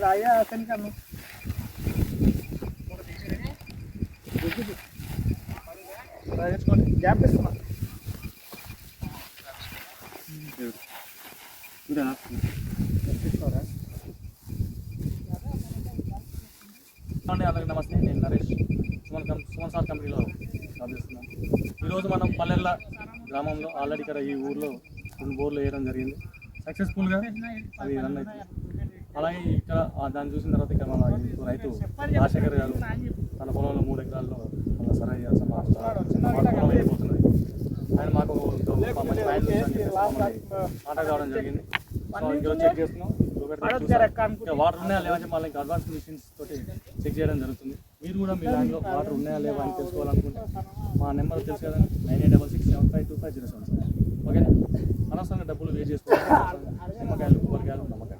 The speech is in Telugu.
రాయా అతనికి అమ్మ గ్యాప్ ఇస్తున్నా అందరికీ నమస్తే. నేను నరేష్ సుమన్ సార్ కంపెనీలో జాబ్ చేస్తున్నాను. ఈరోజు మనం పల్లెల్ల గ్రామంలో ఆల్రెడీ ఇక్కడ ఈ ఊర్లో 2 బోర్లు వేయడం జరిగింది. సక్సెస్ఫుల్గా అది రన్ అవుతుంది. అలాగే ఇక్కడ దాన్ని చూసిన తర్వాత ఇక్కడ మన రైతు రాజశేఖర్ గారు తన పొలంలో 3 ఎకరాల్లో మన సరైన చేయాల్సిన పొలం వెళ్ళిపోతున్నది. ఆయన మాకు మంచి మాట కావడం జరిగింది. సో ఇక్కడ చెక్ చేస్తున్నాం. వాటర్ ఉన్నాయా లేవా అని మళ్ళీ అడ్వాన్స్ మిషన్స్ తోటి చెక్ చేయడం జరుగుతుంది. మీరు కూడా మీ ల్యాండ్లో వాటర్ ఉన్నాయా లేవా అని తెలుసుకోవాలనుకుంటే మా నెంబర్ తెలుసు కదా, 9866752507. ఓకేనా? అనవసరంగా డబ్బులు వేస్ట్ చేసుకోవాలి. నిమ్మకాయలు, కొబ్బరికాయలు, నమ్మకాయలు